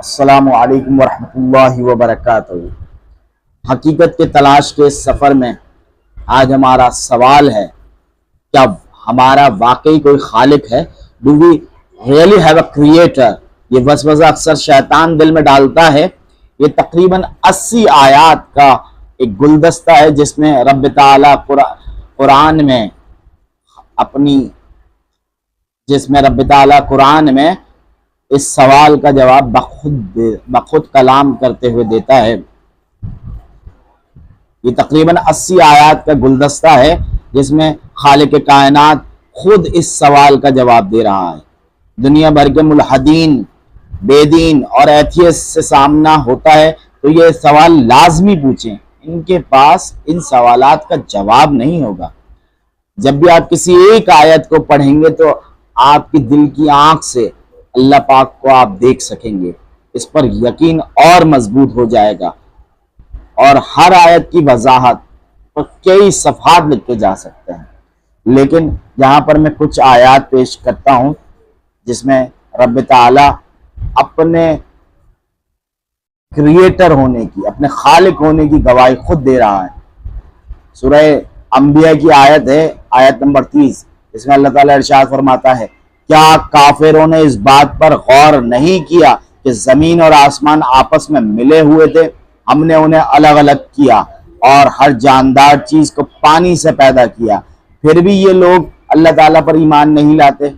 السلام علیکم ورحمۃ اللہ وبرکاتہ۔ حقیقت کے تلاش کے سفر میں آج ہمارا سوال ہے، کیا ہمارا واقعی کوئی خالق ہے؟ Do we really have a creator؟ یہ وسوسہ اکثر شیطان دل میں ڈالتا ہے۔ یہ تقریباً 80 آیات کا ایک گلدستہ ہے جس میں رب تعالیٰ قرآن میں اس سوال کا جواب بخود کلام کرتے ہوئے دیتا ہے۔ یہ تقریباً 80 آیات کا گلدستہ ہے جس میں خالق کائنات خود اس سوال کا جواب دے رہا ہے۔ دنیا بھر کے ملحدین، بے دین اور ایتھیسٹ سے سامنا ہوتا ہے تو یہ سوال لازمی پوچھیں، ان کے پاس ان سوالات کا جواب نہیں ہوگا۔ جب بھی آپ کسی ایک آیت کو پڑھیں گے تو آپ کی دل کی آنکھ سے اللہ پاک کو آپ دیکھ سکیں گے، اس پر یقین اور مضبوط ہو جائے گا، اور ہر آیت کی وضاحت پر کئی صفحات لکھ کے جا سکتے ہیں۔ لیکن یہاں پر میں کچھ آیات پیش کرتا ہوں جس میں رب تعالیٰ اپنے کریٹر ہونے کی، اپنے خالق ہونے کی گواہی خود دے رہا ہے۔ سورہ انبیاء کی آیت ہے، آیت نمبر 30، اس میں اللہ تعالیٰ ارشاد فرماتا ہے، کیا کافروں نے اس بات پر غور نہیں کیا کہ زمین اور آسمان آپس میں ملے ہوئے تھے؟ ہم نے انہیں الگ الگ کیا اور ہر جاندار چیز کو پانی سے پیدا کیا، پھر بھی یہ لوگ اللہ تعالیٰ پر ایمان نہیں لاتے۔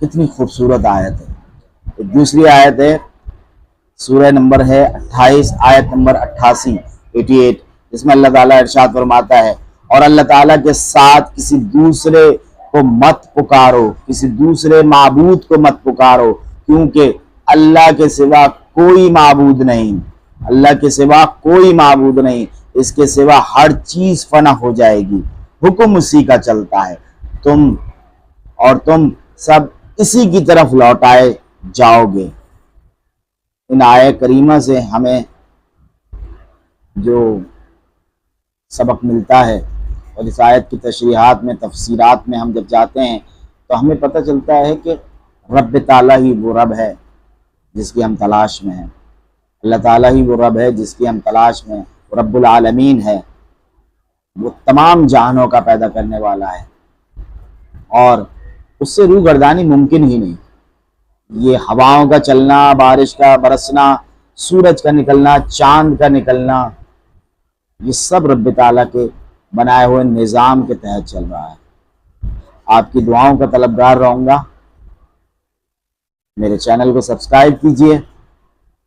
کتنی خوبصورت آیت ہے۔ ایک دوسری آیت ہے، سورہ نمبر ہے 28، آیت نمبر 88، اس میں اللہ تعالیٰ ارشاد فرماتا ہے، اور اللہ تعالیٰ کے ساتھ کسی دوسرے کو مت پکارو، کسی دوسرے معبود کو مت پکارو، کیونکہ اللہ کے سوا کوئی معبود نہیں، اللہ کے سوا کوئی معبود نہیں، اس کے سوا ہر چیز فنا ہو جائے گی، حکم اسی کا چلتا ہے، تم سب اسی کی طرف لوٹائے جاؤ گے۔ ان آیت کریمہ سے ہمیں جو سبق ملتا ہے، اور اس آیت کی تشریحات میں، تفسیرات میں ہم جب جاتے ہیں تو ہمیں پتہ چلتا ہے کہ رب تعالیٰ ہی وہ رب ہے جس کی ہم تلاش میں ہیں، اللہ تعالیٰ ہی وہ رب ہے جس کی ہم تلاش میں ہیں، وہ رب العالمین ہے، وہ تمام جہانوں کا پیدا کرنے والا ہے، اور اس سے روح گردانی ممکن ہی نہیں۔ یہ ہواؤں کا چلنا، بارش کا برسنا، سورج کا نکلنا، چاند کا نکلنا، یہ سب رب تعالیٰ کے بنائے ہوئے نظام کے تحت چل رہا ہے۔ آپ کی دعاؤں کا طلبگار رہوں گا۔ میرے چینل کو سبسکرائب کیجئے،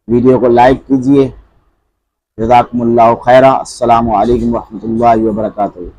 ویڈیو کو لائک کیجئے۔ جزاکم اللہ خیرہ۔ السلام علیکم ورحمۃ اللہ وبرکاتہ۔